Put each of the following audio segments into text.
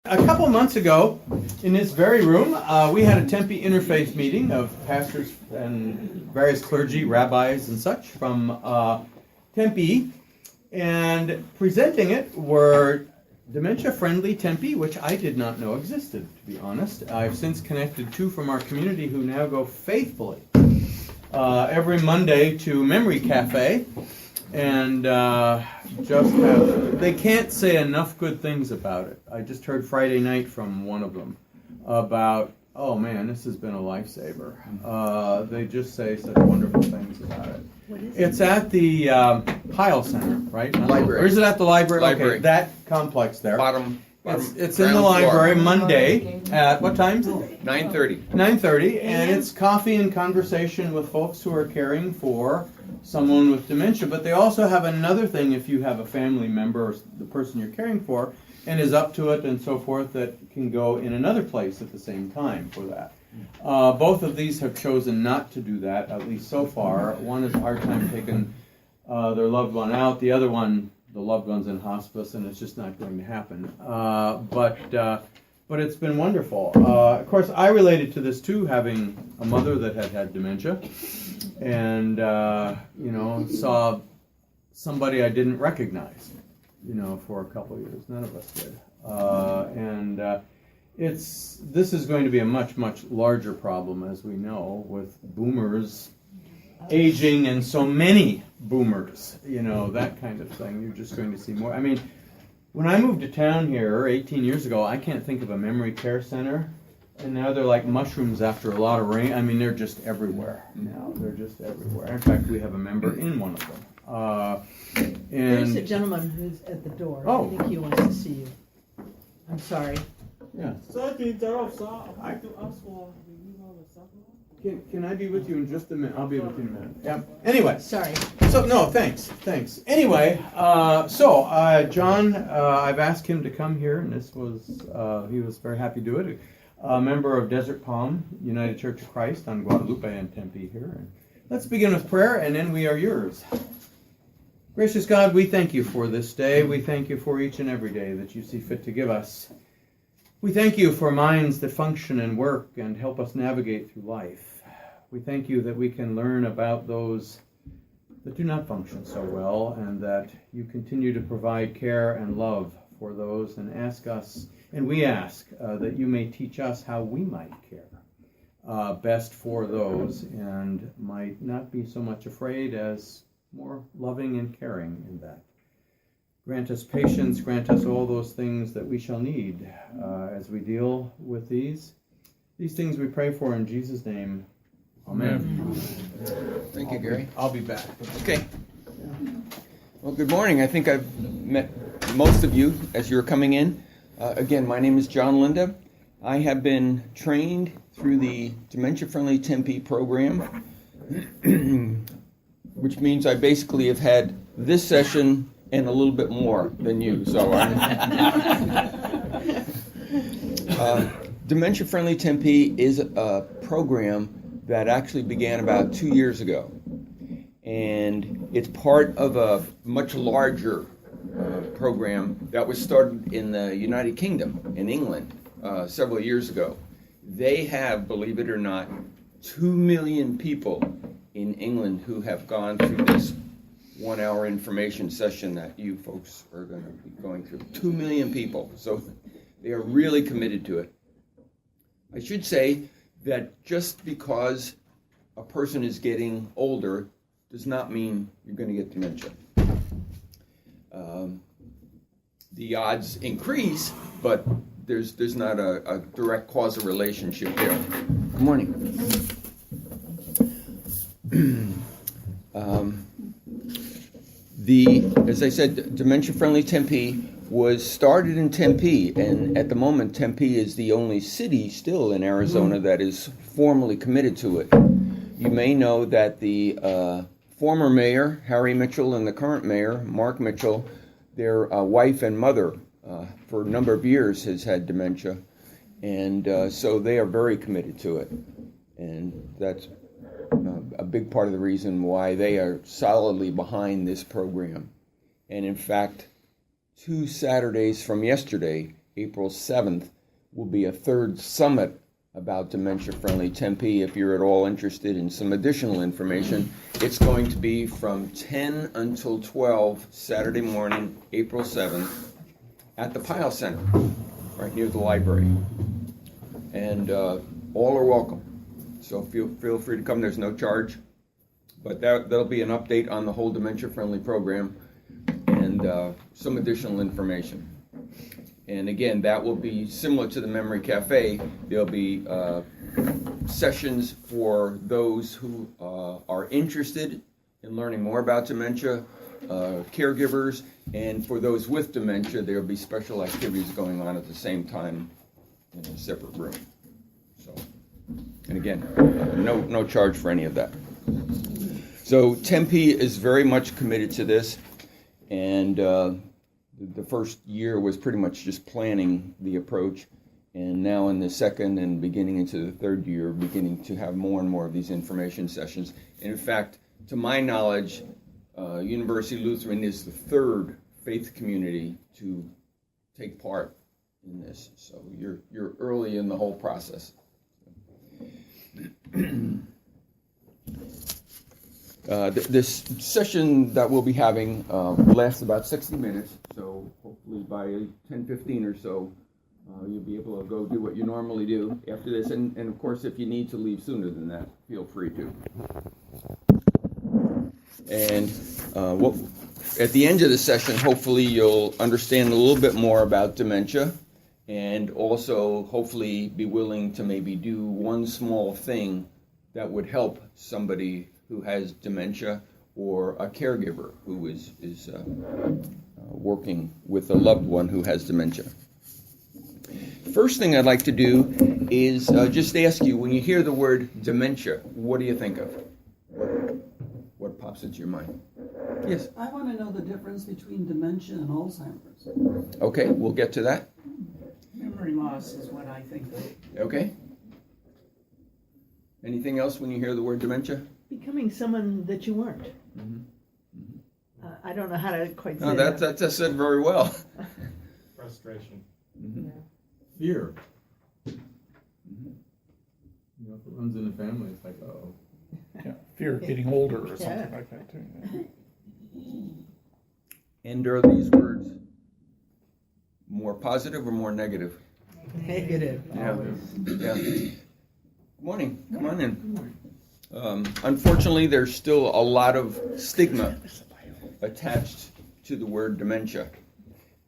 A couple months ago, in this very room, we had a Tempe interfaith meeting of pastors and various clergy, rabbis, and such from Tempe, and presenting it were dementia-friendly Tempe, which I did not know existed, to be honest. I've since connected two from our community who now go faithfully every Monday to Memory Cafe, and just have, they can't say enough good things about it. I just heard Friday night from one of them about, oh man, this has been a lifesaver. They just say such wonderful things about it. What is It's at the Pyle Center, right? Library. Or is it at the library? Library. Okay, that complex there. Bottom It's in the library Monday at what time? 9:30. 9:30, and it's coffee and conversation with folks who are caring for someone with dementia. But they also have another thing if you have a family member or the person you're caring for and is up to it and so forth that can go in another place at the same time for that. Both of these have chosen not to do that, at least so far. One has a hard time taking their loved one out. The other one, the loved one's in hospice, and it's just not going to happen. But it's been wonderful. Of course, I related to this too, having a mother that had dementia, and saw somebody I didn't recognize, for a couple of years. None of us did, this is going to be a much, much larger problem, as we know, with boomers aging and so many boomers, that kind of thing. You're just going to see more. I mean, when I moved to town here 18 years ago, I can't think of a memory care center, and now they're like mushrooms after a lot of rain. I mean, they're just everywhere now. They're just everywhere. In fact, we have a member in one of them. There's a gentleman who's at the door. Oh. I think he wants to see you. I'm sorry. Yeah. Sorry to interrupt, sir. I'd like to ask for the email or something. Can I be with you in just a minute? I'll be with you in a minute. Yeah. Anyway. Sorry. So, no, thanks. Anyway, John, I've asked him to come here, and he was very happy to do it. A member of Desert Palm United Church of Christ on Guadalupe and Tempe here. And let's begin with prayer, and then we are yours. Gracious God, we thank you for this day. We thank you for each and every day that you see fit to give us. We thank you for minds that function and work and help us navigate through life. We thank you that we can learn about those that do not function so well, and that you continue to provide care and love for those, and we ask that you may teach us how we might care best for those, and might not be so much afraid as more loving and caring in that. Grant us patience, grant us all those things that we shall need as we deal with these. These things we pray for in Jesus' name. Amen. Thank you, Gary. I'll be back. Okay. Well, good morning. I think I've met most of you as you're coming in. Again, my name is John Linda. I have been trained through the Dementia Friendly Tempe program, which means I basically have had this session and a little bit more than you. So Dementia Friendly Tempe is a program that actually began about 2 years ago. And it's part of a much larger program that was started in the United Kingdom, in England, several years ago. They have, believe it or not, 2 million people in England who have gone through this 1 hour information session that you folks are going to be going through. 2 million people. So they are really committed to it. I should say that just because a person is getting older does not mean you're going to get dementia. The odds increase, but there's not a direct causal relationship there. Good morning. As I said, Dementia Friendly Tempe was started in Tempe, and at the moment Tempe is the only city still in Arizona that is formally committed to it. You may know that the former mayor, Harry Mitchell, and the current mayor, Mark Mitchell, their wife and mother for a number of years has had dementia, and so they are very committed to it, and that's a big part of the reason why they are solidly behind this program. And in fact, 2 Saturdays from yesterday, April 7th, will be a third summit about dementia-friendly Tempe. If you're at all interested in some additional information, it's going to be from 10 until 12 Saturday morning, April 7th, at the Pyle Center, right near the library. And all are welcome. So feel free to come. There's no charge. But that'll be an update on the whole dementia-friendly program and some additional information. And again, that will be similar to the Memory Cafe. There'll be sessions for those who are interested in learning more about dementia, caregivers, and for those with dementia, there'll be special activities going on at the same time in a separate room. So, and again, no charge for any of that. So Tempe is very much committed to this, and the first year was pretty much just planning the approach, and now in the second and beginning into the third year, beginning to have more and more of these information sessions. And in fact, to my knowledge, University Lutheran is the third faith community to take part in this. So you're early in the whole process. This session that we'll be having lasts about 60 minutes, so hopefully by 10:15 or so, you'll be able to go do what you normally do after this. And of course, if you need to leave sooner than that, feel free to. And at the end of the session, hopefully you'll understand a little bit more about dementia, and also hopefully be willing to maybe do one small thing that would help somebody who has dementia or a caregiver who is working with a loved one who has dementia. First thing I'd like to do is just ask you, when you hear the word dementia, what do you think of? What pops into your mind? Yes? I want to know the difference between dementia and Alzheimer's. Okay, we'll get to that. Memory loss is what I think of. Okay. Anything else when you hear the word dementia? Becoming someone that you weren't. Mm-hmm. I don't know how to quite say No, that. that's said very well. Frustration. Mm-hmm. Fear. Mm-hmm. You know, if it runs in the family, it's like, uh-oh. Yeah, fear of getting older or something Yeah. like that too. Yeah. And are these words more positive or more negative? Negative. Yeah. Always. Yeah. Good morning. Come on in. Unfortunately, there's still a lot of stigma attached to the word dementia.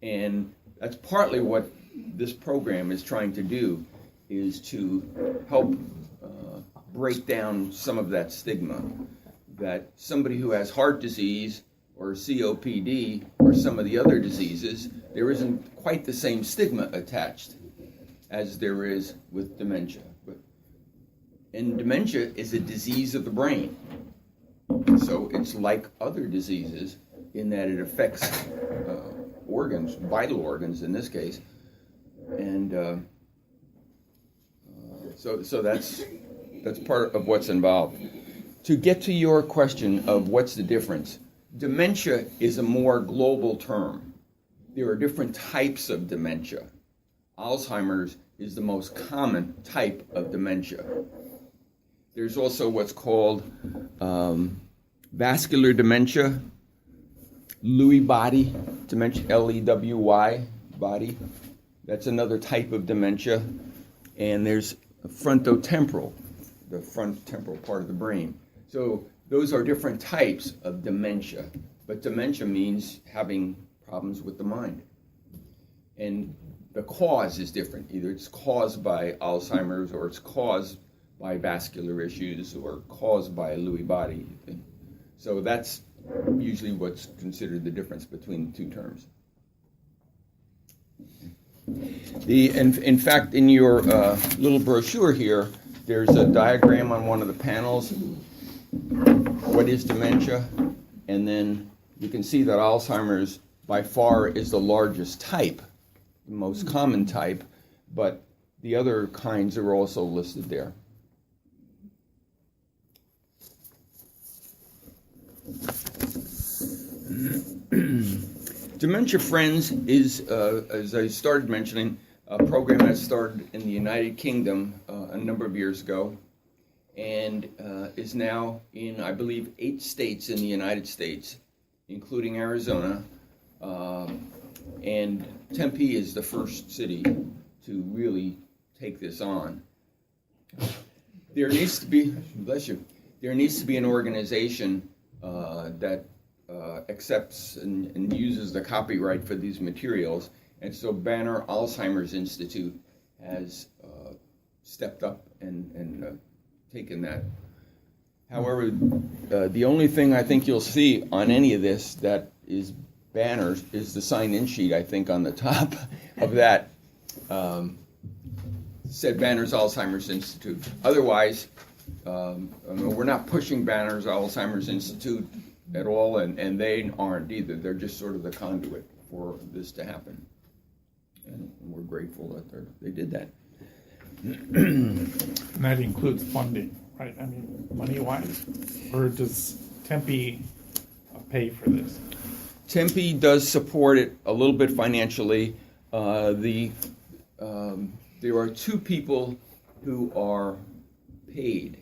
And that's partly what this program is trying to do, is to help break down some of that stigma. That somebody who has heart disease or COPD or some of the other diseases, there isn't quite the same stigma attached as there is with dementia. And dementia is a disease of the brain. So it's like other diseases in that it affects organs, vital organs in this case. And so that's part of what's involved. To get to your question of what's the difference, dementia is a more global term. There are different types of dementia. Alzheimer's is the most common type of dementia. There's also what's called vascular dementia, Lewy body dementia, L-E-W-Y body. That's another type of dementia. And there's frontotemporal, the front temporal part of the brain. So those are different types of dementia. But dementia means having problems with the mind. And the cause is different. Either it's caused by Alzheimer's, or it's caused by vascular issues, or caused by a Lewy body thing. So that's usually what's considered the difference between the two terms. In fact, in your little brochure here, there's a diagram on one of the panels. What is dementia? And then you can see that Alzheimer's by far is the largest type, the most common type, but the other kinds are also listed there. Dementia Friends is, as I started mentioning, a program that started in the United Kingdom a number of years ago, and is now in, I believe, 8 states in the United States, including Arizona. And Tempe is the first city to really take this on. There needs to be, bless you, there needs to be an organization that accepts and uses the copyright for these materials. And so Banner Alzheimer's Institute has stepped up and taken that. However, the only thing I think you'll see on any of this that is banners is the sign-in sheet, I think, on the top of that said Banner's Alzheimer's Institute. Otherwise, we're not pushing Banner's Alzheimer's Institute at all, and they aren't either. They're just sort of the conduit for this to happen. And we're grateful that they did that. And that includes funding, right? I mean, money-wise? Or does Tempe pay for this? Tempe does support it a little bit financially. There are 2 people who are paid.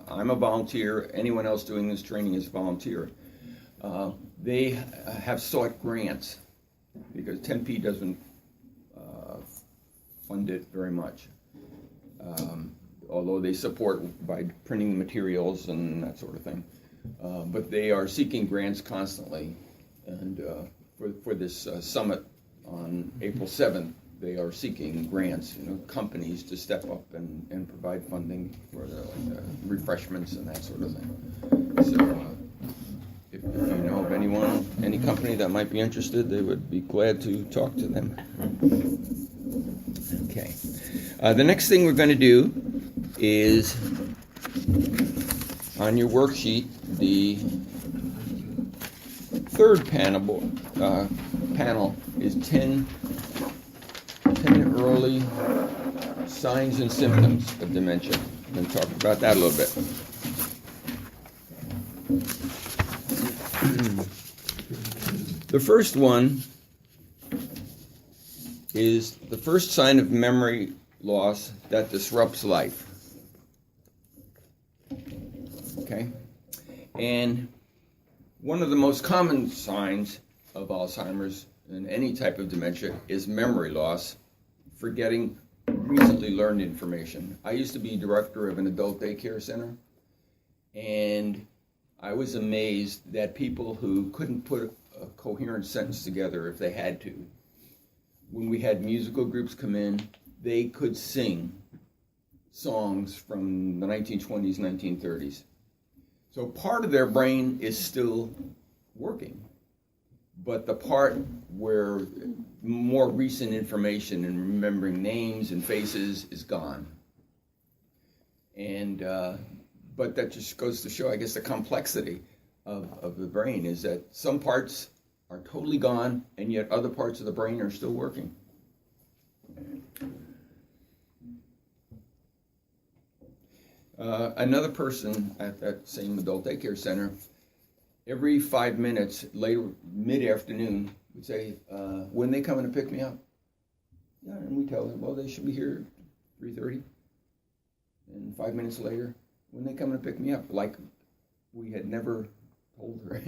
I'm a volunteer. Anyone else doing this training is a volunteer. They have sought grants because Tempe doesn't fund it very much. Although they support by printing the materials and that sort of thing. But they are seeking grants constantly. And for this summit on April 7th, they are seeking grants, companies to step up and provide funding for refreshments and that sort of thing. So if you know of anyone, any company that might be interested, they would be glad to talk to them. Okay. The next thing we're going to do is, on your worksheet, the third panel is 10 early signs and symptoms of dementia. I'm going to talk about that a little bit. The first one is the first sign of memory loss that disrupts life. Okay? And one of the most common signs of Alzheimer's and any type of dementia is memory loss, forgetting recently learned information. I used to be director of an adult daycare center, and I was amazed that people who couldn't put a coherent sentence together if they had to, when we had musical groups come in, they could sing songs from the 1920s, 1930s. So part of their brain is still working, but the part where more recent information and remembering names and faces is gone. And but that just goes to show, I guess, the complexity of the brain is that some parts are totally gone, and yet other parts of the brain are still working. Another person at that same adult daycare center, every 5 minutes, later, mid-afternoon, would say, when they coming to pick me up? Yeah, and we tell them, well, they should be here at 3:30. And 5 minutes later, when they coming to pick me up? Like we had never told her.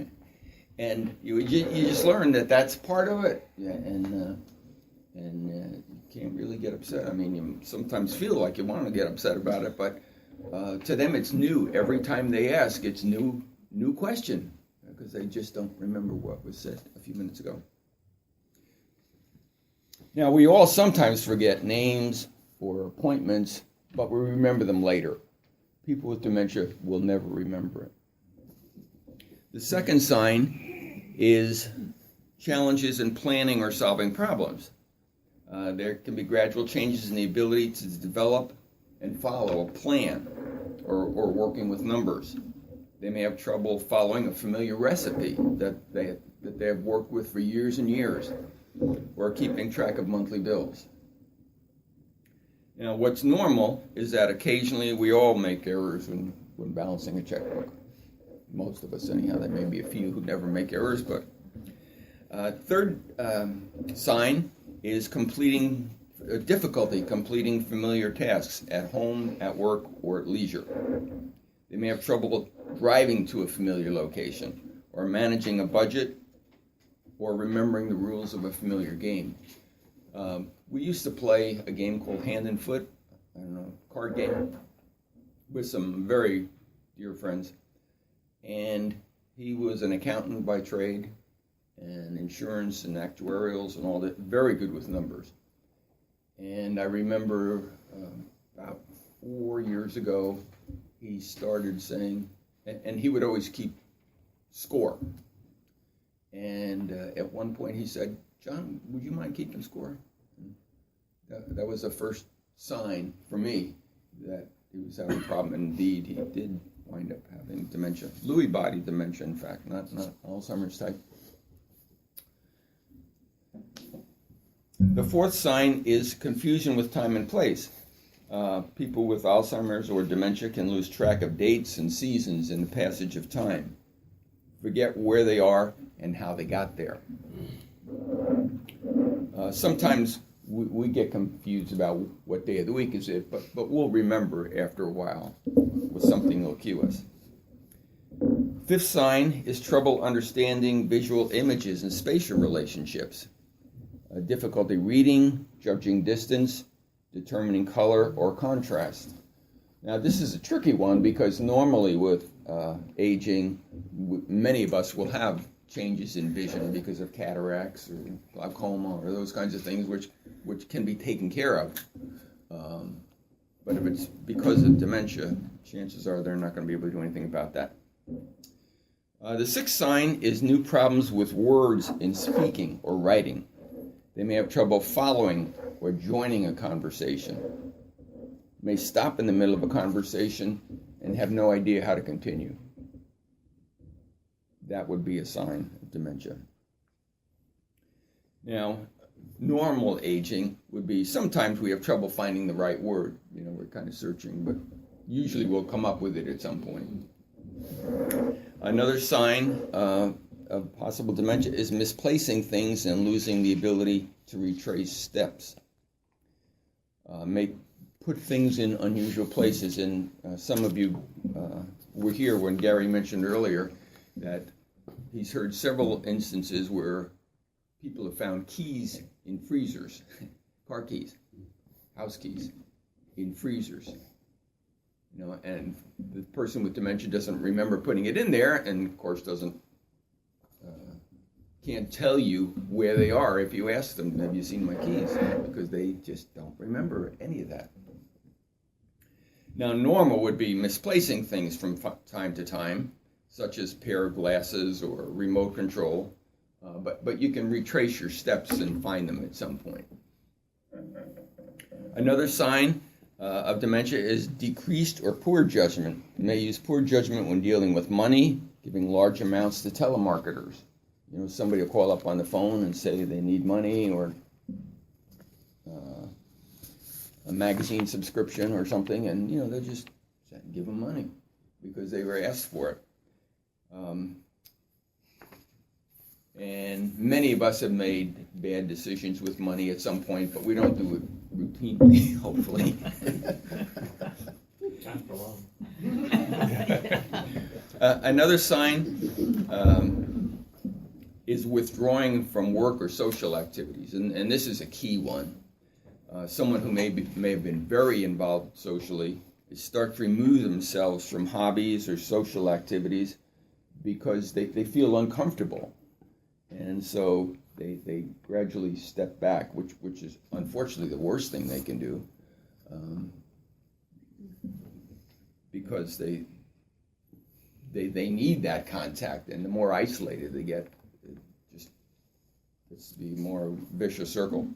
And you just learn that that's part of it. Yeah, and you can't really get upset. I mean, you sometimes feel like you want to get upset about it, but to them it's new. Every time they ask, it's new question, because they just don't remember what was said a few minutes ago. Now, we all sometimes forget names or appointments, but we remember them later. People with dementia will never remember it. The second sign is challenges in planning or solving problems. There can be gradual changes in the ability to develop and follow a plan or working with numbers. They may have trouble following a familiar recipe that they have worked with for years and years, or keeping track of monthly bills. Now, what's normal is that occasionally we all make errors when balancing a checkbook. Most of us anyhow. There may be a few who never make errors, but Third sign is difficulty completing familiar tasks at home, at work, or at leisure. They may have trouble driving to a familiar location, or managing a budget, or remembering the rules of a familiar game. We used to play a game called Hand and Foot, I don't know, card game, with some very dear friends. And he was an accountant by trade, and insurance and actuarials and all that, very good with numbers. And I remember about 4 years ago, he started saying, and he would always keep score. And at one point he said, "John, would you mind keeping score?" That was the first sign for me that he was having a problem. Indeed, he did wind up having dementia. Lewy body dementia, in fact, not Alzheimer's type. The fourth sign is confusion with time and place. People with Alzheimer's or dementia can lose track of dates and seasons in the passage of time, forget where they are and how they got there. Sometimes we get confused about what day of the week is it, but we'll remember after a while with something that'll cue us. Fifth sign is trouble understanding visual images and spatial relationships. Difficulty reading, judging distance, determining color or contrast. Now this is a tricky one because normally with aging, many of us will have changes in vision because of cataracts or glaucoma or those kinds of things which can be taken care of. But if it's because of dementia, chances are they're not going to be able to do anything about that. The sixth sign is new problems with words in speaking or writing. They may have trouble following or joining a conversation, may stop in the middle of a conversation and have no idea how to continue. That would be a sign of dementia. Now, normal aging would be sometimes we have trouble finding the right word. We're kind of searching, but usually we'll come up with it at some point. Another sign of possible dementia is misplacing things and losing the ability to retrace steps. May put things in unusual places, and some of you were here when Gary mentioned earlier that he's heard several instances where people have found keys in freezers, car keys, house keys, in freezers. And the person with dementia doesn't remember putting it in there, and of course can't tell you where they are if you ask them, "Have you seen my keys?" Because they just don't remember any of that. Now, normal would be misplacing things from time to time, such as a pair of glasses or remote control, but you can retrace your steps and find them at some point. Another sign of dementia is decreased or poor judgment. You may use poor judgment when dealing with money, giving large amounts to telemarketers. Somebody will call up on the phone and say they need money or a magazine subscription or something, and they'll just give them money because they were asked for it. And many of us have made bad decisions with money at some point, but we don't do it routinely, hopefully. Another sign is withdrawing from work or social activities, and this is a key one. Someone who may have been very involved socially start to remove themselves from hobbies or social activities because they feel uncomfortable. And so they gradually step back, which is unfortunately the worst thing they can do, because they need that contact, and the more isolated they get, it's the more vicious circle.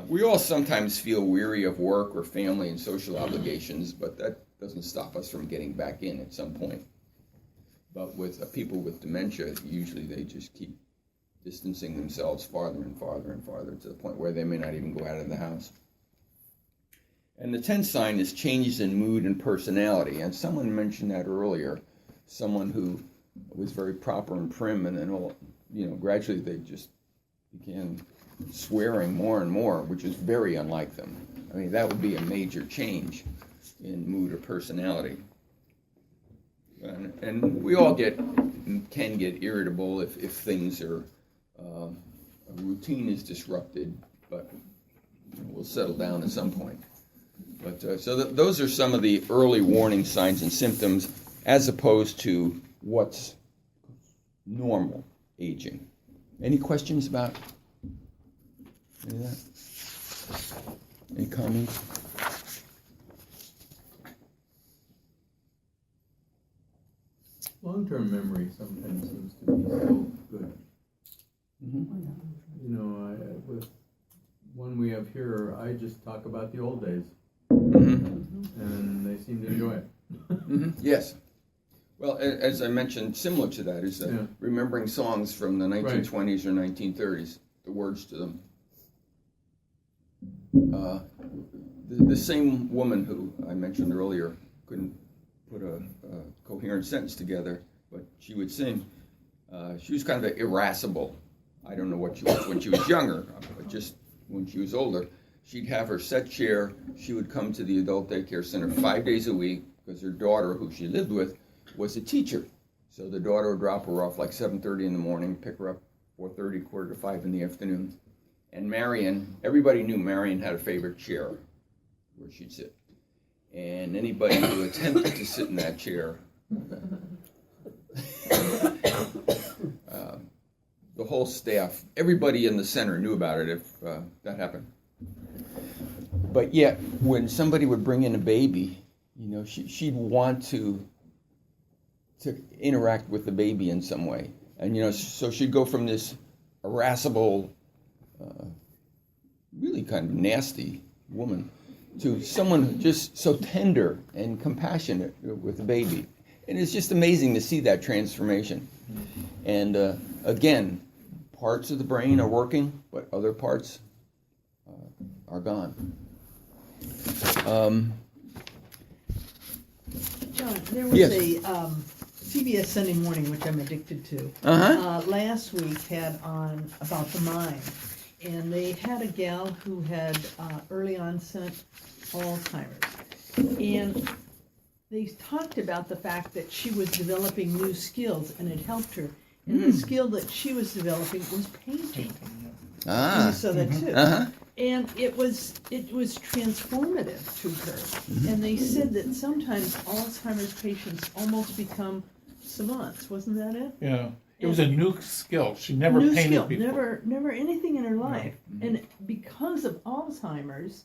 We all sometimes feel weary of work or family and social obligations, but that doesn't stop us from getting back in at some point. But with people with dementia, usually they just keep distancing themselves farther and farther and farther to the point where they may not even go out of the house. And the 10th sign is changes in mood and personality. And someone mentioned that earlier. Someone who was very proper and prim, and then gradually they just began swearing more and more, which is very unlike them. I mean, that would be a major change in mood or personality. And we all can get irritable if things are, a routine is disrupted, but we'll settle down at some point. But those are some of the early warning signs and symptoms as opposed to what's normal aging. Any questions about any of that? Any comments? Long-term memory sometimes seems to be so good. Mm-hmm. With one we have here, I just talk about the old days, Mm-hmm. and they seem to enjoy it. Mm-hmm. Yes. Well, as I mentioned, similar to that is remembering songs from the 1920s or 1930s, the words to them. The same woman who I mentioned earlier couldn't put a coherent sentence together, but she would sing. She was kind of irascible. I don't know what she was when she was younger, but just when she was older, she'd have her set chair. She would come to the adult daycare center 5 days a week because her daughter, who she lived with, was a teacher. So the daughter would drop her off like 7:30 in the morning, pick her up 4:30, 4:45 in the afternoon. And Marion, everybody knew Marion had a favorite chair where she'd sit. And anybody who attempted to sit in that chair, the whole staff, everybody in the center knew about it if that happened. But yet, when somebody would bring in a baby, she'd want to interact with the baby in some way. And, so she'd go from this irascible, really kind of nasty woman to someone just so tender and compassionate with the baby. And it's just amazing to see that transformation. And again, parts of the brain are working, but other parts are gone. John, there was a CBS Sunday Morning, which I'm addicted to, last week had on about the mind. And they had a gal who had early onset Alzheimer's. And they talked about the fact that she was developing new skills, and it helped her. And the skill that she was developing was painting. And you saw that too. And it was transformative to her. And they said that sometimes Alzheimer's patients almost become savants. Wasn't that it? Yeah. It was a new skill. She never painted before. Never anything in her life. No. And because of Alzheimer's,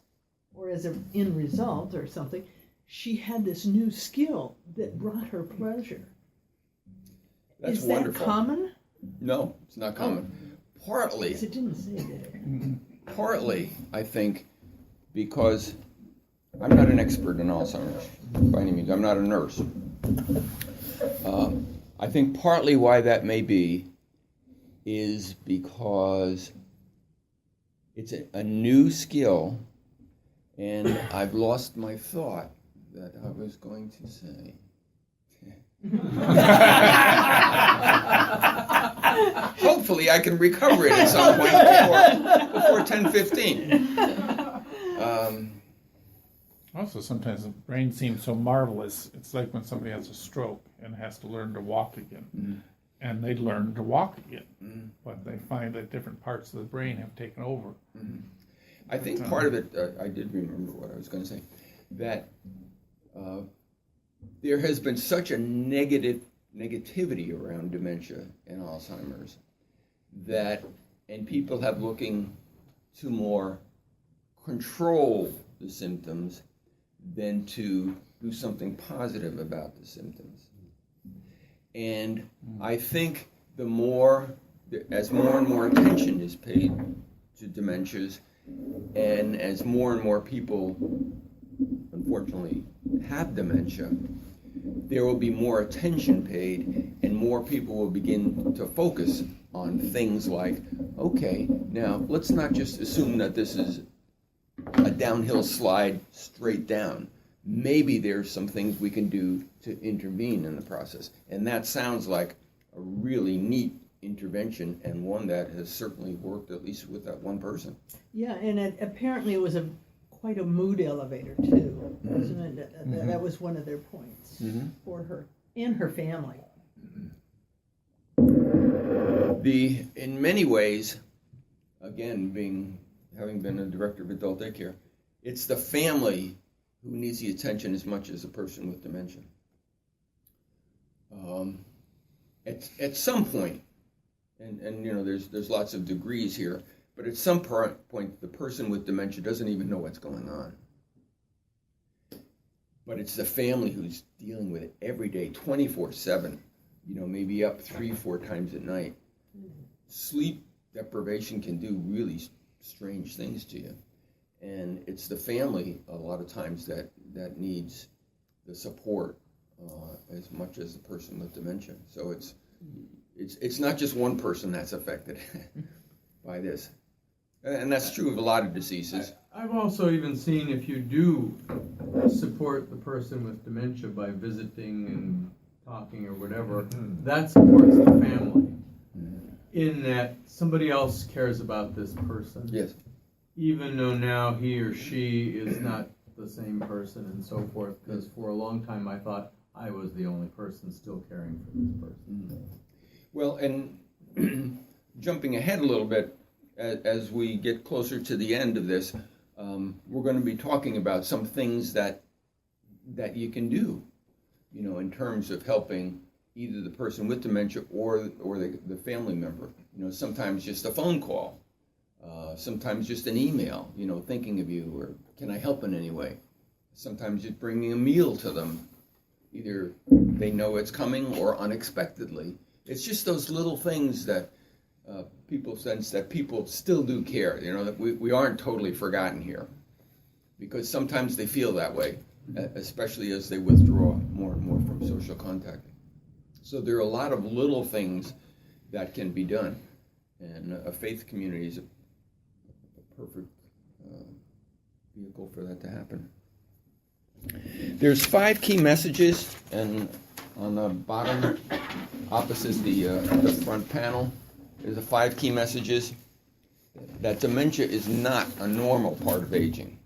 or as an end result or something, she had this new skill that brought her pleasure. That's Is wonderful. that common? No, it's not common. Partly. It didn't say that. Partly, I think, because I'm not an expert in Alzheimer's by any means. I'm not a nurse. I think partly why that may be is because it's a new skill, and I've lost my thought that I was going to say. Hopefully I can recover it at some point before 10:15. Also, sometimes the brain seems so marvelous. It's like when somebody has a stroke and has to learn to walk again. And they learn to walk again. But they find that different parts of the brain have taken over. I think part of it, I did remember what I was going to say, that there has been such a negativity around dementia and Alzheimer's and people have looking to more control the symptoms than to do something positive about the symptoms. And I think as more and more attention is paid to dementias, and as more and more people, unfortunately, have dementia, there will be more attention paid, and more people will begin to focus on things like, okay, now let's not just assume that this is a downhill slide straight down. Maybe there's some things we can do to intervene in the process. And that sounds like a really neat intervention, and one that has certainly worked, at least with that one person. Yeah, and apparently it was quite a mood elevator too, wasn't it? That was one of their points for her and her family. In many ways, again, having been a director of adult daycare, it's the family who needs the attention as much as a person with dementia. At some point, and you know, there's lots of degrees here, but at some point, the person with dementia doesn't even know what's going on. But it's the family who's dealing with it every day, 24/7. You know, maybe up 3-4 times at night. Sleep deprivation can do really strange things to you, and it's the family a lot of times that needs the support as much as the person with dementia. So it's not just one person that's affected by this, and that's true of a lot of diseases. I've also even seen if you do support the person with dementia by visiting and talking or whatever, that supports the family. In that somebody else cares about this person. Yes. Even though now he or she is not the same person and so forth, because for a long time I thought I was the only person still caring for this person. Well, and jumping ahead a little bit, as we get closer to the end of this, we're going to be talking about some things that you can do, you know, in terms of helping either the person with dementia or the family member. You know, sometimes just a phone call, sometimes just an email, you know, thinking of you, or can I help in any way? Sometimes just bringing a meal to them. Either they know it's coming or unexpectedly. It's just those little things that people sense that people still do care, you know, that we aren't totally forgotten here. Because sometimes they feel that way, especially as they withdraw more and more from social contact. So there are a lot of little things that can be done, and a faith community is a perfect vehicle for that to happen. There's 5 key messages, and on the bottom, opposite the front panel, there's the 5 key messages. That dementia is not a normal part of aging.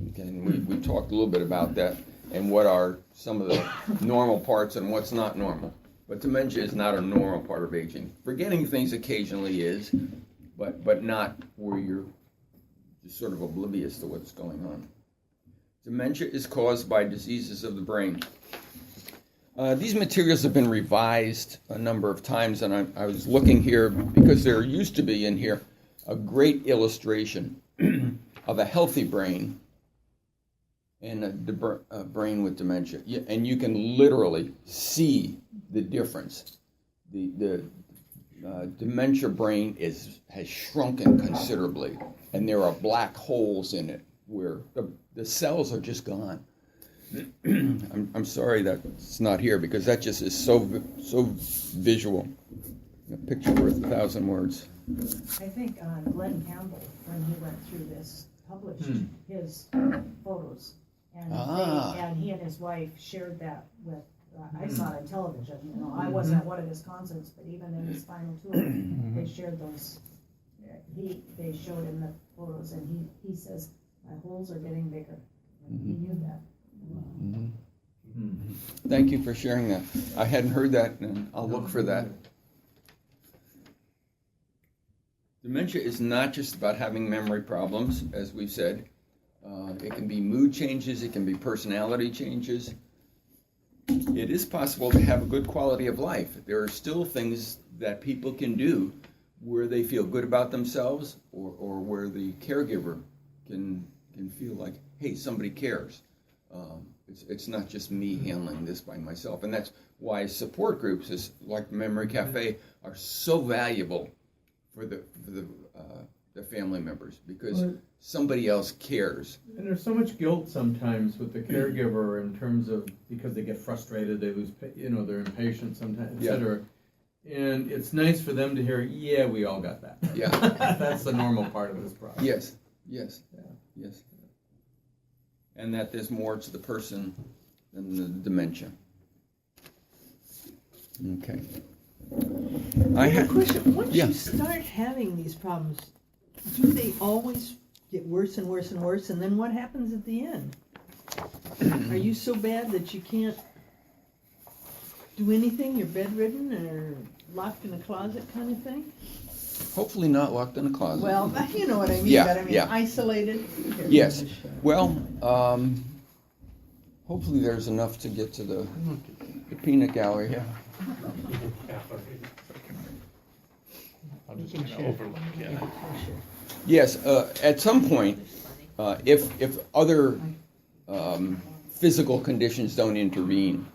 Okay, and we talked a little bit about that, and what are some of the normal parts and what's not normal. But dementia is not a normal part of aging. Forgetting things occasionally is, but not where you're just sort of oblivious to what's going on. Dementia is caused by diseases of the brain. These materials have been revised a number of times, and I was looking here because there used to be in here a great illustration of a healthy brain and a brain with dementia. And you can literally see the difference. The dementia brain has shrunken considerably, and there are black holes in it where the cells are just gone. I'm sorry that's not here, because that just is so visual. A picture worth 1,000 words. I think Glenn Campbell, when he went through this, published his photos, and he and his wife shared that with. I saw it on television. You know, I wasn't at one of his concerts, but even in his final tour, they shared those. They showed him the photos, and he says, "My holes are getting bigger." And he knew that. Thank you for sharing that. I hadn't heard that, and I'll look for that. Dementia is not just about having memory problems, as we've said. It can be mood changes, it can be personality changes. It is possible to have a good quality of life. There are still things that people can do where they feel good about themselves, or where the caregiver can feel like, hey, somebody cares. It's not just me handling this by myself. And that's why support groups like Memory Cafe are so valuable for the family members, because somebody else cares. And there's so much guilt sometimes with the caregiver in terms of, because they get frustrated, they lose, they're impatient sometimes, etc. And it's nice for them to hear, yeah, we all got that. Yeah. That's the normal part of this process. Yes. And that there's more to the person than the dementia. Okay. I have a have. question. Once Yeah. you start having these problems, do they always get worse and worse and worse? And then what happens at the end? Are you so bad that you can't do anything? You're bedridden or locked in a closet kind of thing? Hopefully not locked in a closet. Well, you know what I mean, Yeah, but I mean yeah. isolated? Yes. Well, hopefully there's enough to get to the peanut gallery here. I'll just kind of overlook, yeah. Yes, at some point, if other physical conditions don't intervene,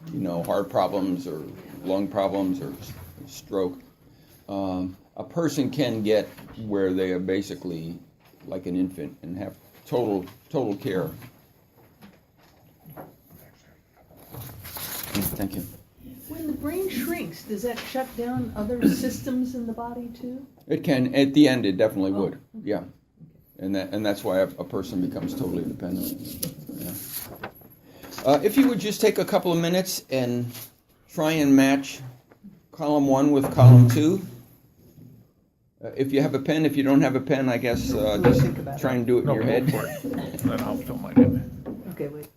heart problems or lung problems or stroke, a person can get where they are basically like an infant and have total care. Thank you. When the brain shrinks, does that shut down other systems in the body too? It can. At the end, it definitely would. Yeah, and that's why a person becomes totally dependent. Yeah. If you would just take a couple of minutes and try and match column 1 with column 2. If you have a pen, if you don't have a pen, I guess just try and do it in your head. Go for it. And then I'll fill mine in. Okay, wait.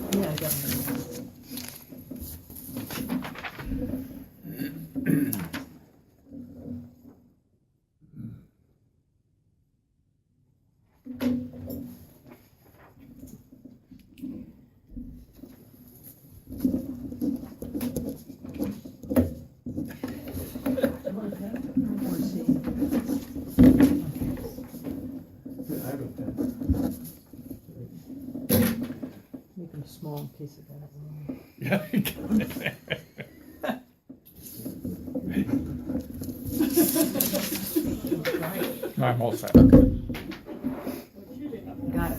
Yeah, I got it. Make them small in case of that. Yeah. No, I'm all set. Got it.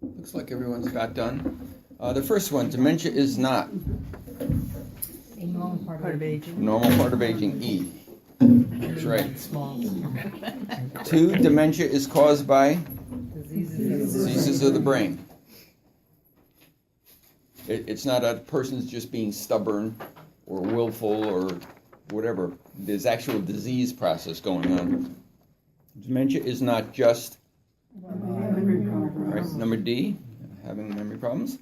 Looks like everyone's got done. The first one, dementia is not A normal Part of aging. normal part of aging. E. That's right. Small. 2, dementia is caused by Diseases. diseases of the brain. It's not a person's just being stubborn or willful or whatever. There's actual disease process going on. Dementia is not just right. Number D, having memory problems.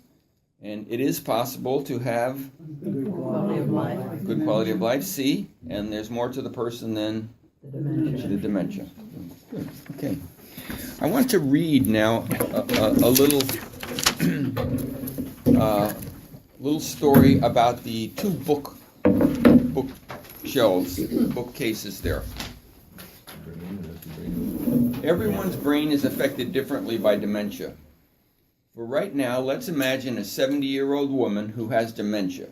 And it is possible to have Quality of life. good quality of life. C, and there's more to the person than the dementia. Good. Okay. I want to read now a little little story about the 2 book shelves, bookcases there. Everyone's brain is affected differently by dementia. For right now, let's imagine a 70-year-old woman who has dementia.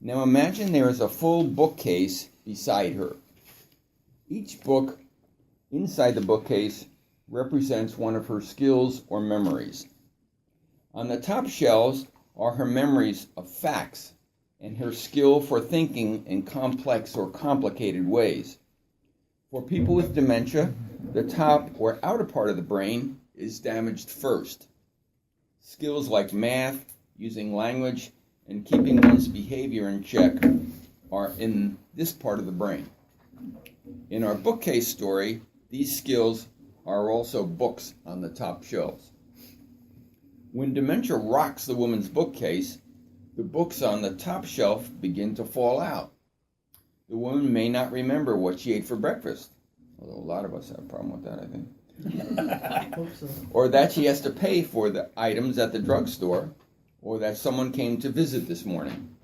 Now imagine there is a full bookcase beside her. Each book inside the bookcase represents one of her skills or memories. On the top shelves are her memories of facts and her skill for thinking in complex or complicated ways. For people with dementia, the top or outer part of the brain is damaged first. Skills like math, using language, and keeping one's behavior in check are in this part of the brain. In our bookcase story, these skills are also books on the top shelves. When dementia rocks the woman's bookcase, the books on the top shelf begin to fall out. The woman may not remember what she ate for breakfast, although a lot of us have a problem with that, I think. Hope so. Or that she has to pay for the items at the drugstore, or that someone came to visit this morning.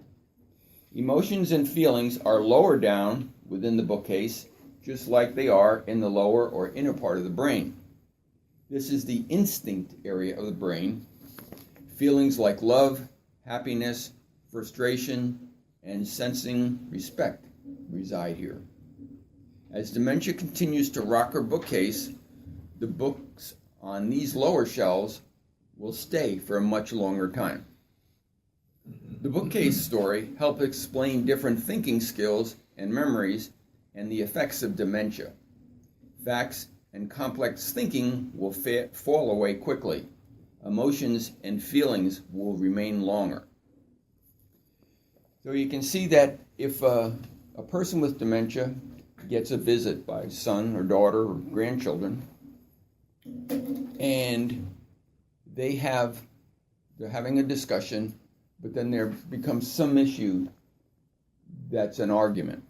Emotions and feelings are lower down within the bookcase, just like they are in the lower or inner part of the brain. This is the instinct area of the brain. Feelings like love, happiness, frustration, and sensing respect reside here. As dementia continues to rock her bookcase, the books on these lower shelves will stay for a much longer time. The bookcase story helps explain different thinking skills and memories and the effects of dementia. Facts and complex thinking will fall away quickly. Emotions and feelings will remain longer. So you can see that if a person with dementia gets a visit by son or daughter or grandchildren, and they're having a discussion, but then there becomes some issue that's an argument.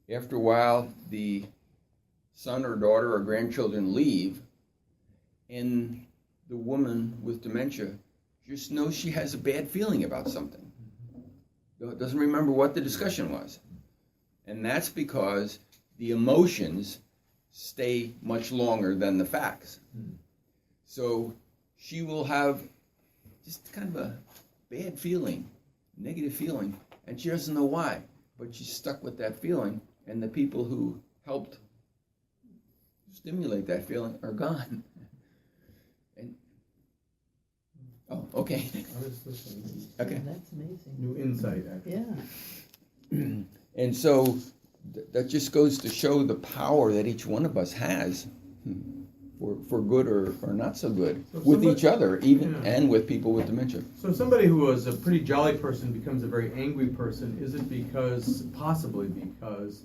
After a while, the son or daughter or grandchildren leave, and the woman with dementia just knows she has a bad feeling about something. Doesn't remember what the discussion was. And that's because the emotions stay much longer than the facts. So she will have just kind of a bad feeling, negative feeling, and she doesn't know why, but she's stuck with that feeling, and the people who helped stimulate that feeling are gone. And oh, okay. Okay. That's amazing. New insight, actually. Yeah. And so that just goes to show the power that each one of us has for good or not so good, So with somebody- each other, even Yeah. and with people with dementia. So somebody who was a pretty jolly person becomes a very angry person. Is it possibly because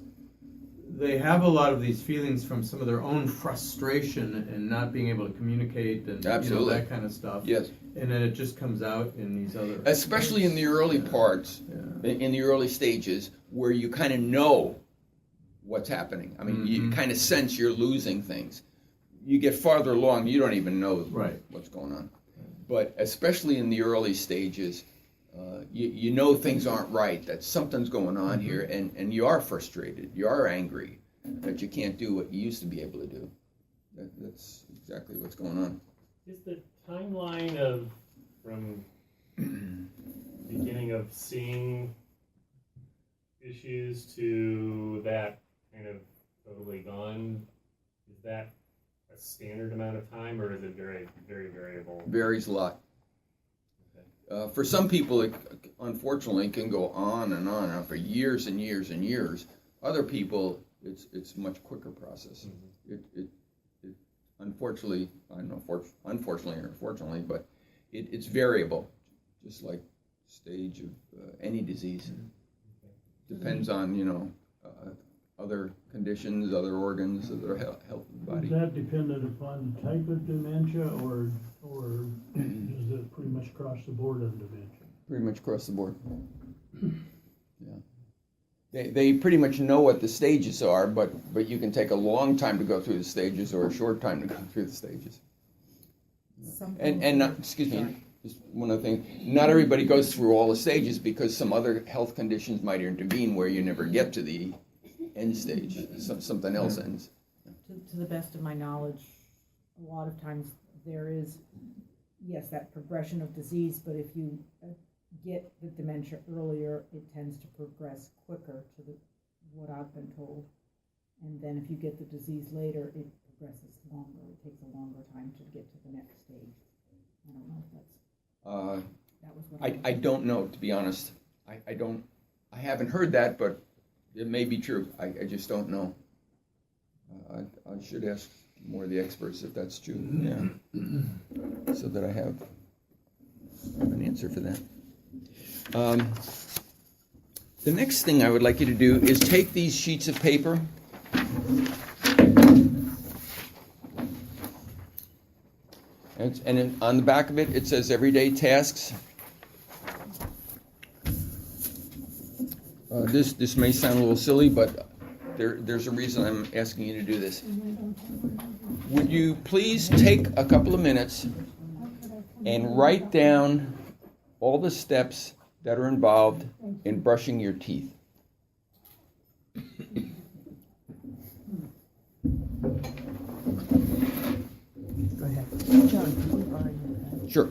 they have a lot of these feelings from some of their own frustration and not being able to communicate and Absolutely. that kind of stuff? Yes. And then it just comes out in these other... Especially in the early parts, Yeah. in the early stages, where you kind of know what's happening. I mean, you kind of sense you're losing things. You get farther along, you don't even know Right. what's going on. But especially in the early stages, you know things aren't right, that something's going on here, and you are frustrated, you are angry, that you can't do what you used to be able to do. That's exactly what's going on. Is the timeline from beginning of seeing issues to that kind of totally gone, is that a standard amount of time, or is it very, very variable? Varies a lot. For some people, it unfortunately can go on and on for years and years and years. Other people, it's a much quicker process. It unfortunately, I don't know, unfortunately or fortunately, but it's variable, just like stage of any disease. Depends on other conditions, other organs, other health of the body. Is that dependent upon the type of dementia, or is it pretty much across the board on dementia? Pretty much across the board. Yeah. They pretty much know what the stages are, but you can take a long time to go through the stages or a short time to go through the stages. And not, excuse me, just one other thing. Not everybody goes through all the stages because some other health conditions might intervene where you never get to the end stage. Something else ends. To the best of my knowledge, a lot of times there is, yes, that progression of disease, but if you get the dementia earlier, it tends to progress quicker what I've been told. And then if you get the disease later, it progresses longer. It takes a longer time to get to the next stage. I don't know if that was what I don't know, to be honest. I haven't heard that, but it may be true. I just don't know. I should ask more of the experts if that's true. Yeah. So that I have an answer for that. The next thing I would like you to do is take these sheets of paper and on the back of it, it says everyday tasks. This may sound a little silly, but there's a reason I'm asking you to do this. Would you please take a couple of minutes and write down all the steps that are involved in brushing your teeth? Go ahead. John, can you borrow your pen? Sure.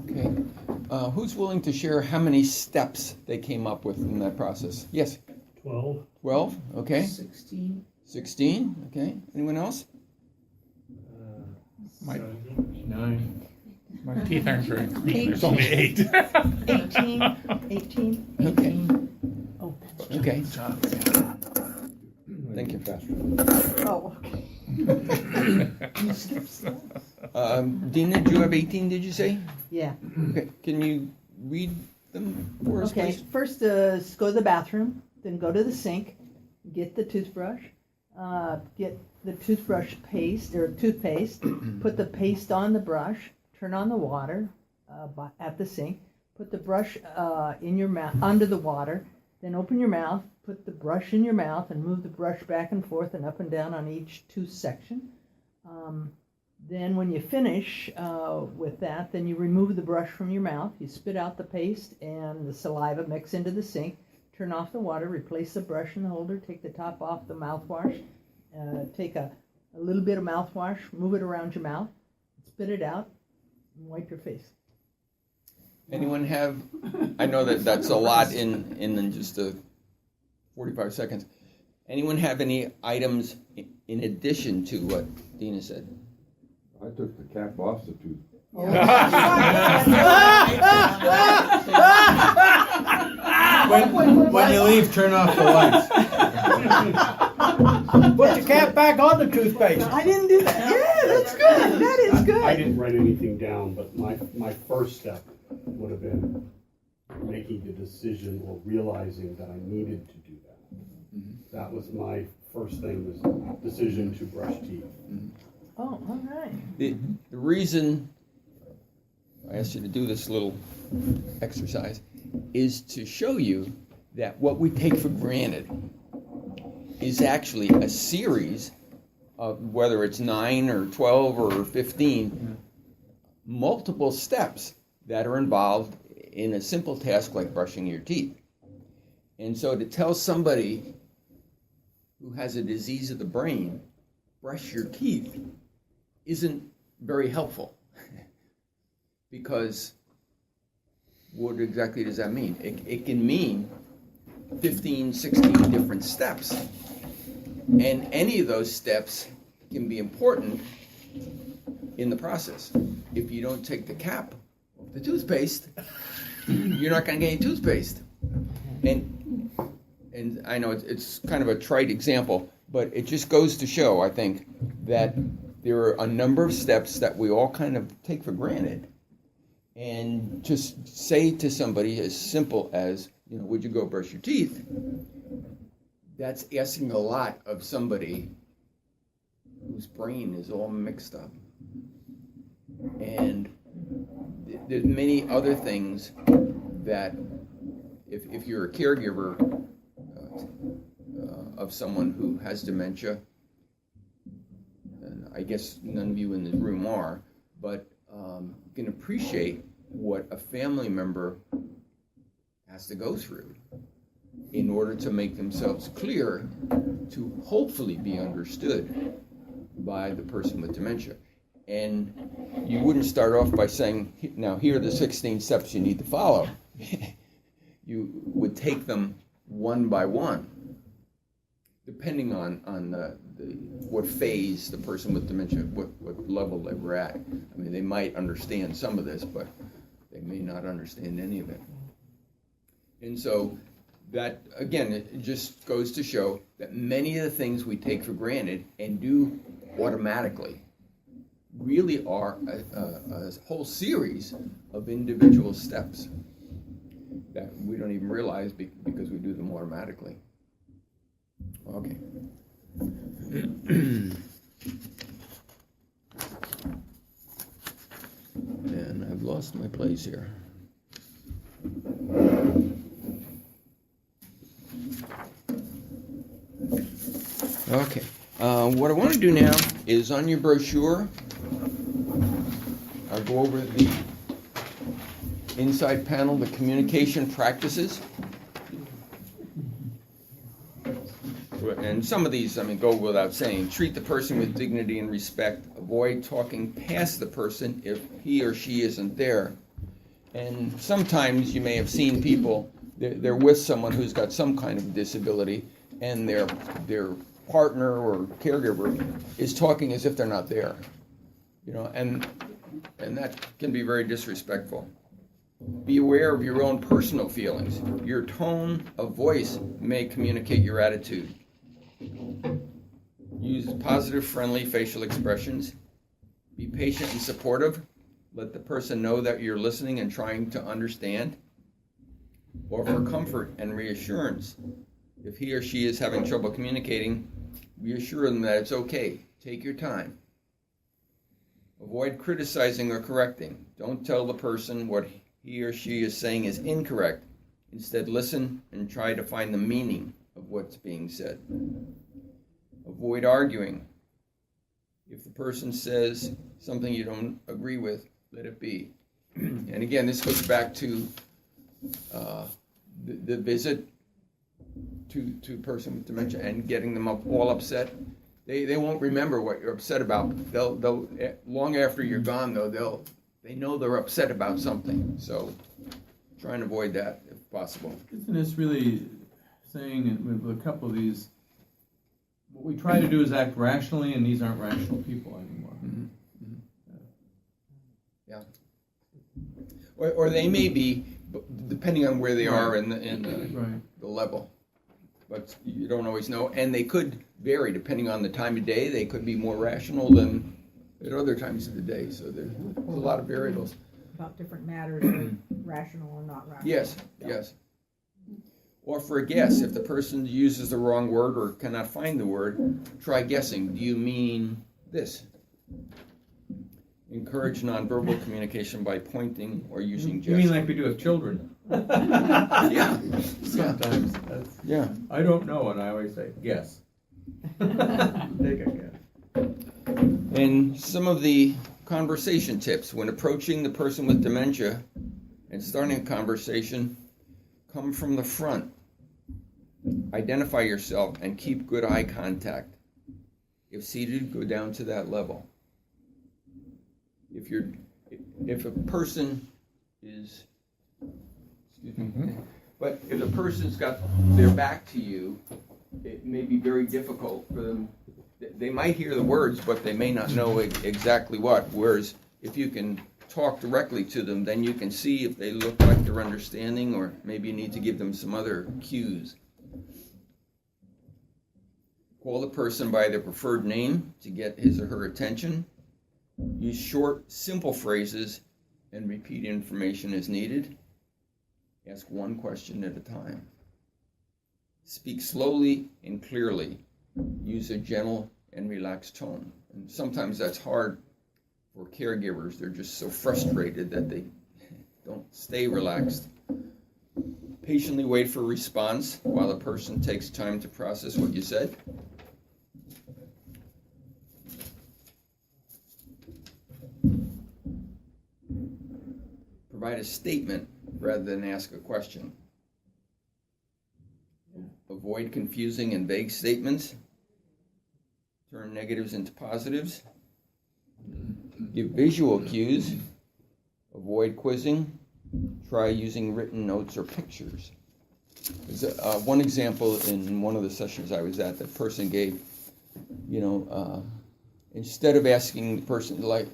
Okay. Who's willing to share how many steps they came up with in that process? Yes. 12. 12. Okay. 16. 16. Okay. Anyone else? My, 9. my teeth aren't very clean. There's only 8. 18. 18. Okay. Oh, Okay. Thank you. oh, okay. Dina, do you have 18? Did you say? Yeah. Okay. Can you read them for us, Okay, please? first go to the bathroom, then go to the sink, get the toothbrush, get the toothbrush paste or toothpaste, put the paste on the brush, turn on the water at the sink, put the brush in your mouth under the water, then open your mouth, put the brush in your mouth, and move the brush back and forth and up and down on each tooth section. Then when you finish with that, then you remove the brush from your mouth, you spit out the paste and the saliva mix into the sink, turn off the water, replace the brush in the holder, take the top off the mouthwash, take a little bit of mouthwash, move it around your mouth, spit it out, and wipe your face. Anyone have? I know that that's a lot in just 45 seconds. Anyone have any items in addition to what Dina said? I took the cap off the tooth. When you leave, turn off the lights. Put the cap back on the toothpaste. I didn't do that. Yeah, that's good. That is good. I didn't write anything down, but my first step would have been making the decision or realizing that I needed to do that. Mm-hmm. That was my first thing, was decision to brush teeth. Mm-hmm. Oh, all right. The reason I asked you to do this little exercise is to show you that what we take for granted is actually a series of, whether it's 9 or 12 or 15, multiple steps that are involved in a simple task like brushing your teeth. And so to tell somebody who has a disease of the brain, brush your teeth, isn't very helpful. Because what exactly does that mean? It can mean 15, 16 different steps. And any of those steps can be important in the process. If you don't take the cap off the toothpaste, you're not going to get any toothpaste. And I know it's kind of a trite example, but it just goes to show, I think, that there are a number of steps that we all kind of take for granted. And just say to somebody as simple as, would you go brush your teeth? That's asking a lot of somebody whose brain is all mixed up. And there's many other things that if you're a caregiver of someone who has dementia, and I guess none of you in the room are, but you can appreciate what a family member has to go through in order to make themselves clear to hopefully be understood by the person with dementia. And you wouldn't start off by saying, now here are the 16 steps you need to follow. You would take them one by one, depending on what phase the person with dementia, what level they were at. I mean, they might understand some of this, but they may not understand any of it. And so that, again, it just goes to show that many of the things we take for granted and do automatically really are a whole series of individual steps that we don't even realize because we do them automatically. Okay. And I've lost my place here. Okay. What I want to do now is on your brochure, I'll go over the inside panel, the communication practices. and some of these, I mean, go without saying. Treat the person with dignity and respect. Avoid talking past the person if he or she isn't there. And sometimes you may have seen people, they're with someone who's got some kind of disability, and their partner or caregiver is talking as if they're not there. You know, and that can be very disrespectful. Be aware of your own personal feelings. Your tone of voice may communicate your attitude. Use positive, friendly facial expressions. Be patient and supportive. Let the person know that you're listening and trying to understand. Offer comfort and reassurance. If he or she is having trouble communicating, reassure them that it's okay. Take your time. Avoid criticizing or correcting. Don't tell the person what he or she is saying is incorrect. Instead, listen and try to find the meaning of what's being said. Avoid arguing. If the person says something you don't agree with, let it be. And again, this goes back to the visit to a person with dementia and getting them all upset. They won't remember what you're upset about. They'll long after you're gone, though, they know they're upset about something. So try and avoid that if possible. Isn't this really saying with a couple of these, what we try to do is act rationally, and these aren't rational people anymore. Mm-hmm. Yeah. Or they may be, depending on where they are in the level. But you don't always know. And they could vary depending on the time of day. They could be more rational than at other times of the day. So there's a lot of variables. About different matters, are rational or not rational. Yes, yes. Or for a guess, if the person uses the wrong word or cannot find the word, try guessing. Do you mean this? Encourage nonverbal communication by pointing or using gestures. You mean like we do with children? Yeah. Sometimes. Yeah. I don't know, and I always say, guess. Take a guess. And some of the conversation tips when approaching the person with dementia and starting a conversation, come from the front. Identify yourself and keep good eye contact. If seated, go down to that level. If a person is, excuse me, but if the person's got their back to you, it may be very difficult for them. They might hear the words, but they may not know exactly what. Whereas if you can talk directly to them, then you can see if they look like they're understanding, or maybe you need to give them some other cues. Call the person by their preferred name to get his or her attention. Use short, simple phrases and repeat information as needed. Ask one question at a time. Speak slowly and clearly. Use a gentle and relaxed tone. And sometimes that's hard for caregivers. They're just so frustrated that they don't stay relaxed. Patiently wait for a response while the person takes time to process what you said. Provide a statement rather than ask a question. Avoid confusing and vague statements. Turn negatives into positives. Give visual cues. Avoid quizzing. Try using written notes or pictures. There's one example in one of the sessions I was at, that person gave, instead of asking the person, like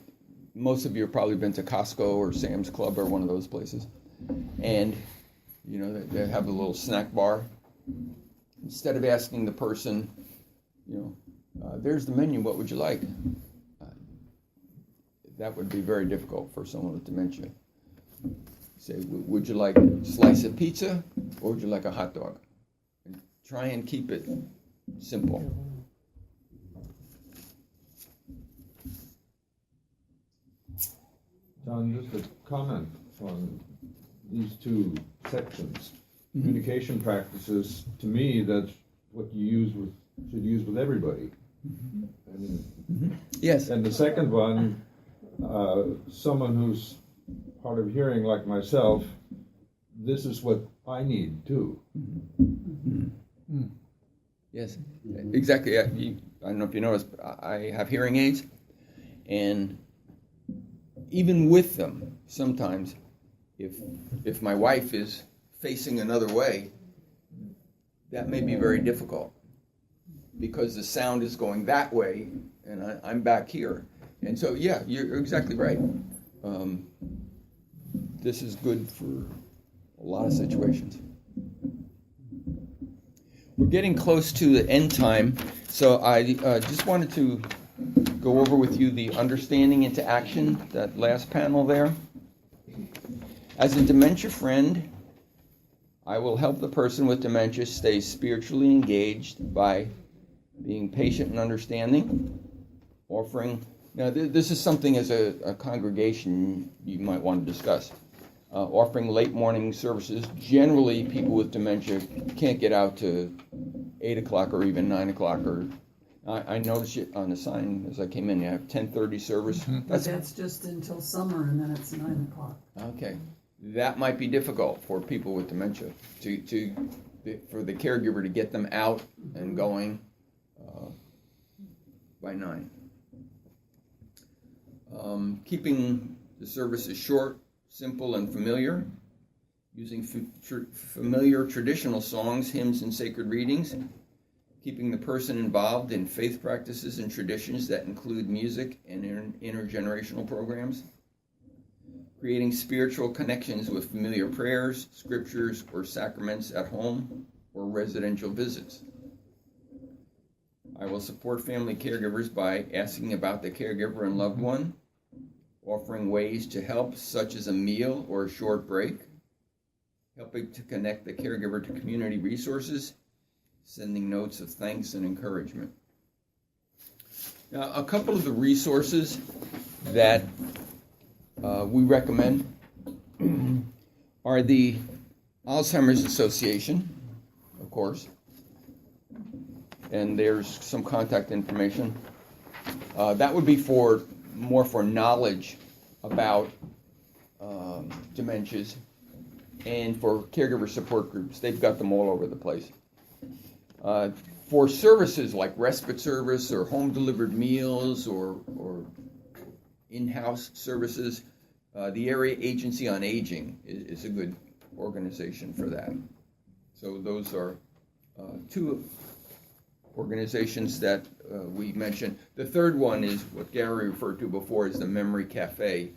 most of you have probably been to Costco or Sam's Club or one of those places, and they have a little snack bar. Instead of asking the person, there's the menu, what would you like? That would be very difficult for someone with dementia. Say, would you like a slice of pizza or would you like a hot dog? And try and keep it simple. John, just a comment on these two sections. Communication practices, to me, that's what you should use with everybody. I mean, yes. And the second one, someone who's hard of hearing like myself, this is what I need too. Yes, exactly. I don't know if you noticed, but I have hearing aids, and even with them, sometimes, if my wife is facing another way, that may be very difficult because the sound is going that way, and I'm back here. And so, yeah, you're exactly right. This is good for a lot of situations. We're getting close to the end time, so I just wanted to go over with you the understanding into action, that last panel there. As a dementia friend, I will help the person with dementia stay spiritually engaged by being patient and understanding, offering. Now, this is something as a congregation you might want to discuss. Offering late morning services. Generally, people with dementia can't get out to 8 o'clock or even 9 o'clock. Or I noticed it on the sign as I came in. You have 10:30 service. That's just until summer, and then it's 9 o'clock. Okay, that might be difficult for people with dementia for the caregiver to get them out and going by 9. Keeping the services short, simple, and familiar, using familiar traditional songs, hymns, and sacred readings, keeping the person involved in faith practices and traditions that include music and intergenerational programs, creating spiritual connections with familiar prayers, scriptures, or sacraments at home or residential visits. I will support family caregivers by asking about the caregiver and loved one, offering ways to help, such as a meal or a short break, helping to connect the caregiver to community resources, sending notes of thanks and encouragement. Now, a couple of the resources that we recommend are the Alzheimer's Association, of course, and there's some contact information. That would be more for knowledge about dementias, and for caregiver support groups. They've got them all over the place. For services like respite service or home delivered meals or in-house services, the Area Agency on Aging is a good organization for that. So those are two organizations that we mentioned. The third one is what Gary referred to before as the Memory Cafe,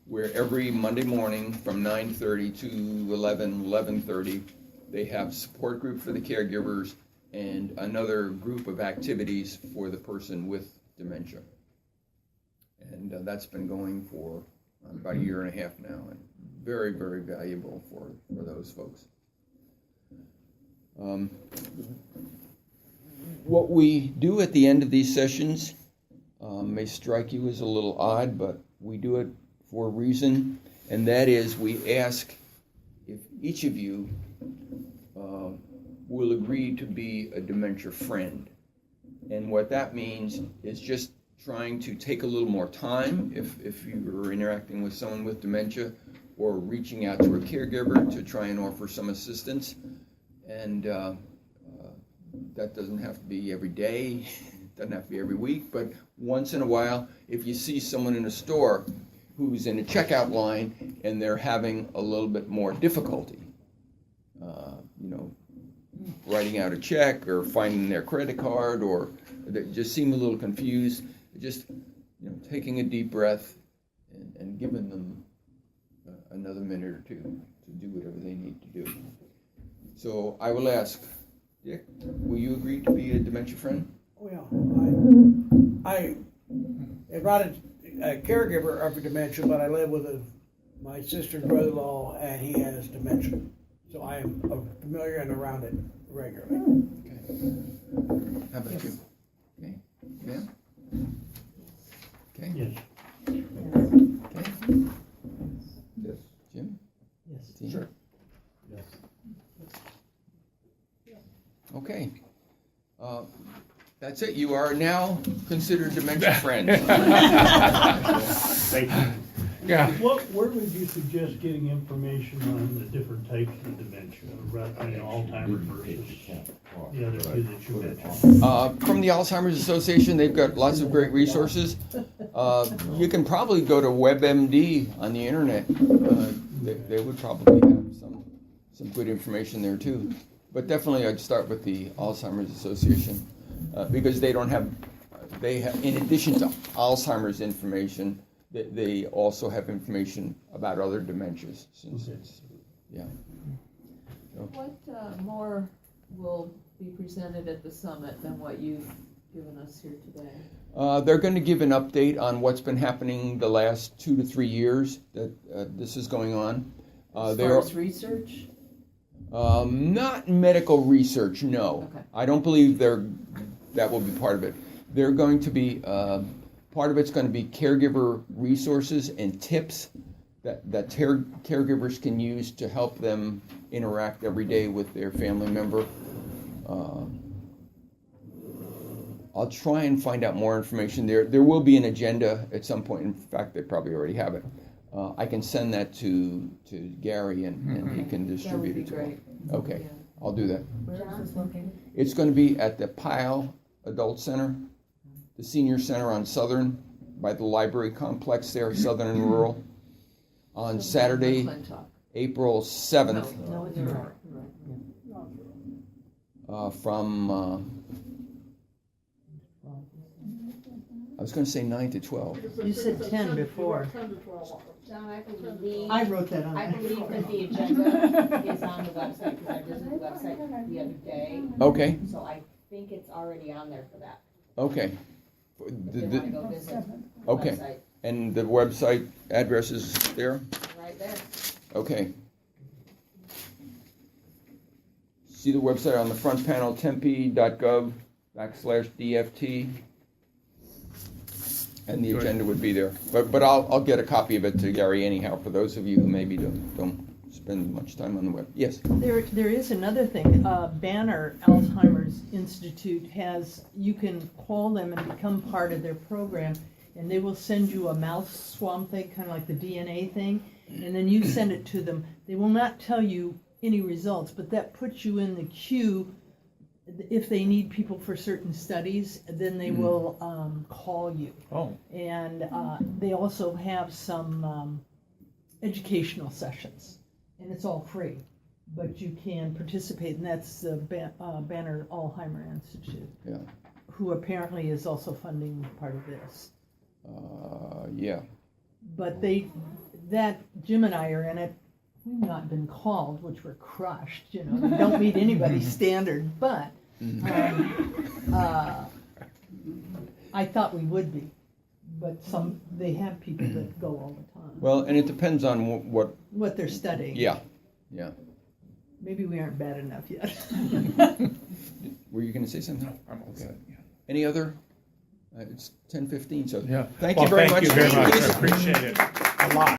where every Monday morning from 9:30 to 11:30, they have support group for the caregivers and another group of activities for the person with dementia. And that's been going for about a year and a half now, and very, very valuable for those folks. What we do at the end of these sessions may strike you as a little odd, but we do it for a reason, and that is we ask if each of you will agree to be a dementia friend. And what that means is just trying to take a little more time if you're interacting with someone with dementia, or reaching out to a caregiver to try and offer some assistance. And that doesn't have to be every day, doesn't have to be every week, but once in a while, if you see someone in a store who's in a checkout line and they're having a little bit more difficulty, writing out a check or finding their credit card, or they just seem a little confused, just taking a deep breath and giving them another minute or two to do whatever they need to do. So I will ask, Dick, will you agree to be a dementia friend? Oh yeah, I am not a caregiver of dementia, but I live with my sister's brother-in-law, and he has dementia, so I am familiar and around it regularly. Okay. How about you? Okay. Yeah. Okay. Yes. Okay. Yes. Jim? Yes. Tina? Sure. Yes. Okay. That's it. You are now considered dementia friends. Thank you. Yeah. Where would you suggest getting information on the different types of dementia, Alzheimer's versus the other two that you mentioned? From the Alzheimer's Association, they've got lots of great resources. You can probably go to WebMD on the internet. They would probably have some good information there too. But definitely I'd start with the Alzheimer's Association because they have, in addition to Alzheimer's information, they also have information about other dementias. Yeah. So. What more will be presented at the summit than what you've given us here today? They're going to give an update on what's been happening the last 2 to 3 years that this is going on. As far as research? Not medical research, no. Okay. I don't believe that will be part of it. They're going to be, part of it's going to be caregiver resources and tips that caregivers can use to help them interact every day with their family member. I'll try and find out more information there. There will be an agenda at some point. In fact, they probably already have it. I can send that to Gary and he can distribute it to him. Okay, yeah. I'll do that. Where is this located? It's going to be at the Pyle Adult Center, the Senior Center on Southern, by the library complex there, Southern and Rural, on Saturday, April 7th. No, it's right. From, I was going to say 9 to 12. You said 10 before. John, I believe. I wrote that on. I believe that the agenda is on the website, because I visited the website the other day. Okay. So I think it's already on there for that. Okay. If you want to go visit the Okay. website. And the website address is there? Right there. Okay. See the website on the front panel, tempe.gov/DFT. And the agenda would be there. But I'll get a copy of it to Gary anyhow, for those of you who maybe don't spend much time on the web. Yes? There is another thing. Banner Alzheimer's Institute you can call them and become part of their program, and they will send you a mouse swab thing, kind of like the DNA thing, and then you send it to them. They will not tell you any results, but that puts you in the queue. If they need people for certain studies, then they will call you. Oh. And they also have some educational sessions, and it's all free, but you can participate, and that's the Banner Alzheimer Institute, Yeah. who apparently is also funding part of this. Yeah. But that Jim and I are in it. We've not been called, which we're crushed, you know. We don't meet anybody's standard, but I thought we would be. But they have people that go all the time. Well, and it depends on what they're studying. Yeah. Maybe we aren't bad enough yet. Were you going to say something? No, I'm all set. Yeah. Any other? It's 10:15, so Yeah. thank you very much. Thank you very much. I appreciate it a lot.